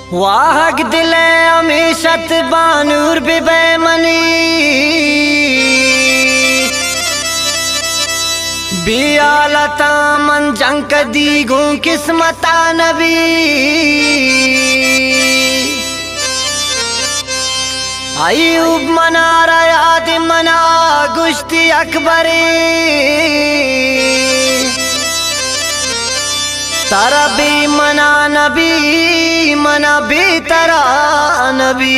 वाहक दिले अमीशत बानूर बेमनी बियालता मन जंक दी गूं किस्मता नबी अयूब मना याद मना गुश्ती अकबरी तारा भी मना नबी मना भी तारा नबी।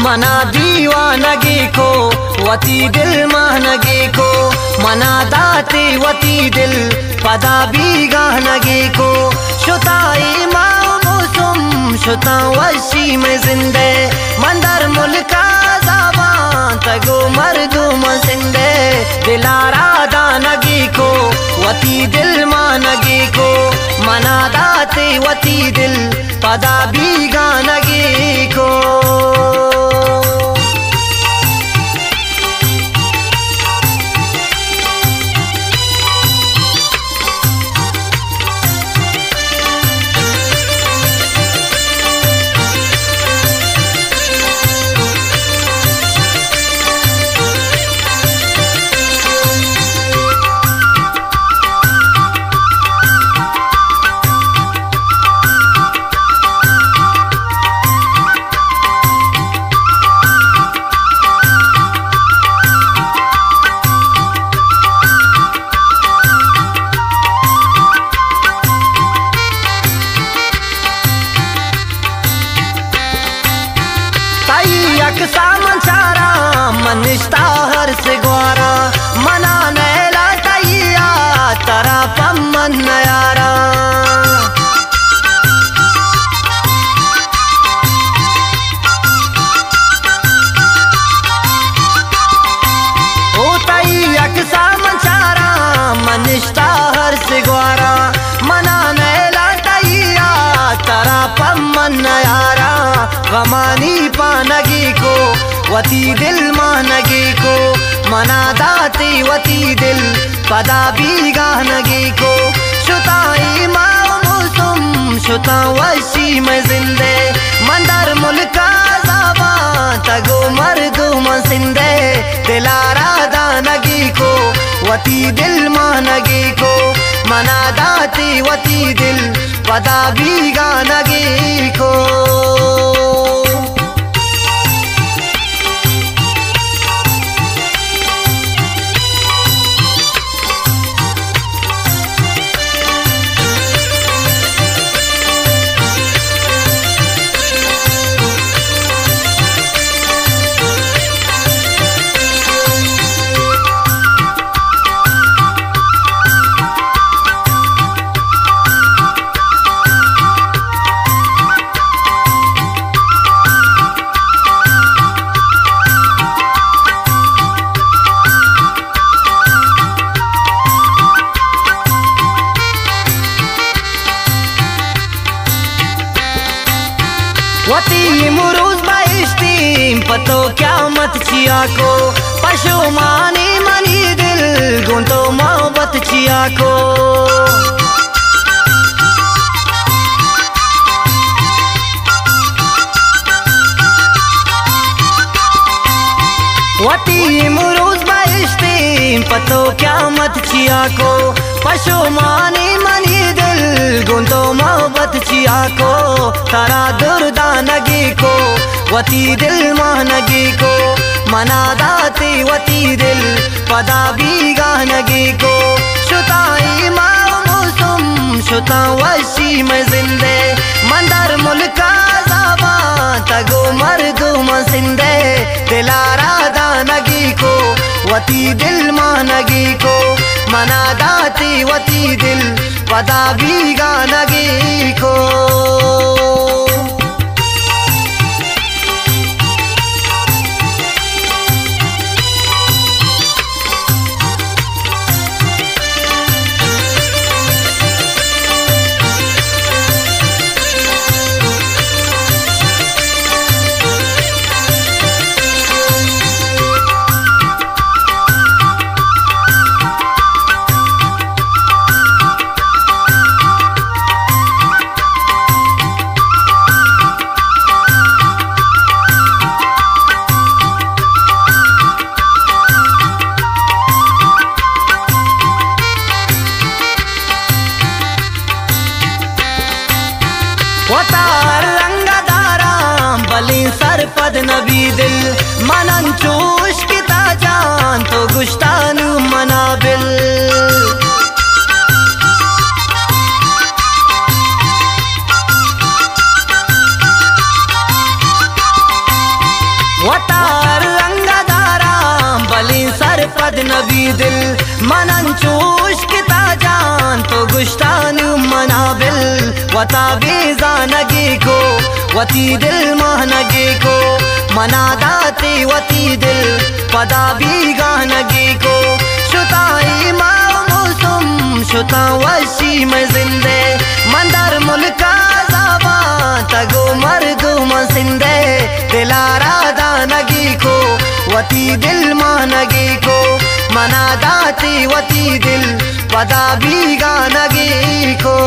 मना दीवानगी को वती दिल मानगी को मना दाते वती दिल पदा भी गानगी को शुताई माऊसुम शुता वशी में जिंदे मंदर मुल्का ज़बान तगो मर्दुम जिंदे दिलारा दानगी को वती दिल मानगी को मना दाते वती दिल पदा भी गानगी को। सामन चारा मनिष्ठा हर से ग्वारा मना नैला तैया तरा पम्मन नयारा ओ तैयक सामन चारा मनिष्ठा हर से ग्वारा मना नैला तैया तरा पम्मन नयारा गमानी पानगी को वती दिल मानगी को मना दाते वती दिल पदा भी गानगी को शुताई माऊसुम शुता वशी में जिंदे मंदर मुल्का ज़बान तगो मर्दुम जिंदे दिलारा दानगी को वती दिल मानगी को मना दाते वती दिल पदा भी गानगी को। वती मुरूज बाइश्तीम पतो क्या मत चिया को पशु मानी मनी दिल गुंतो मोहब्बत चिया को वती मुरूज बाइश्तीम पतो क्या मत चिया को पशु मानी मनी दिल गुंतो मोहब्बत चिया को तारा दुर्दानगी को वती दिल मानगी को मना दाते वती दिल पदा भी गानगी को शुताई माऊसुम शुता वशी में जिंदे मंदर मुल्का ज़बान तगो मर्दुम जिंदे दिलारा दानगी को वती दिल मानगी को मना दाती वती दिल पदा भी गानगी को। वतार रंगदाराम बली सरपद नबी दिल मनन चूश किता जान तो गुश्तानु मनाबिल। वतार रंगदाराम बली सरपद नबी दिल मनन चूश किता जान तो गुश्तानु मनाबिल। वता बेजानगी को वती दिल महनगी को मना दाते वती दिल पदा भी गानगी को। शुताई मामूसुम शुता वशी में जिंदे मंदर मुल्का ज़ाबा तगो मर्दू मसिंदे दिलारा दानगी को वती दिल महनगी को मना दाते वती दिल पदा भी गानगी को।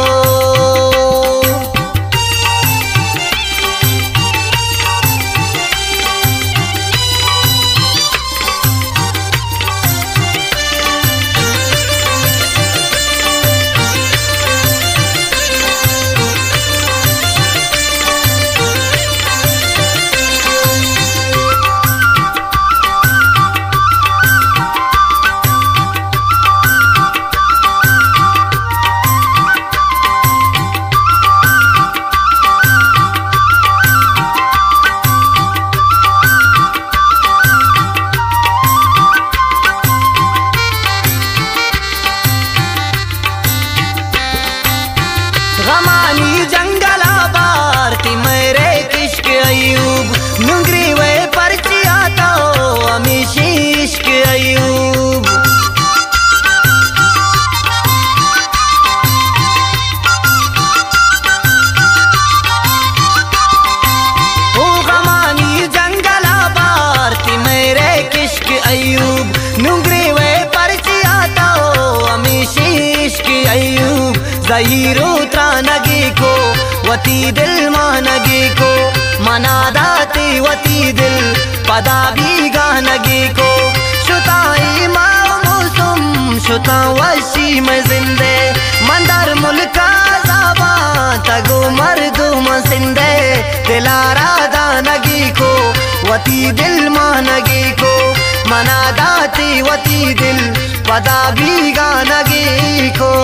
गमानी जंगला बारती मेरे किश्क अयूब नुंगरी वे परची आता हमेशा इश्क अयूब। ओ गमानी जंगला बारती मेरे किश्क अयूब नुंगरी वे परची आता हमेशा इश्क अयूब। ज़हीरो त्रानगी को वती दिल मानगी को मना दाते वती दिल पदा भी गानगी को। शुताई मामूसुम शुता वशी में जिंदे मंदर मुल्का ज़ाबा तगो मर्दू मसिंदे दिलारा दानगी को वती दिल मानगी को मना दाते वती दिल पदा भी गानगी को।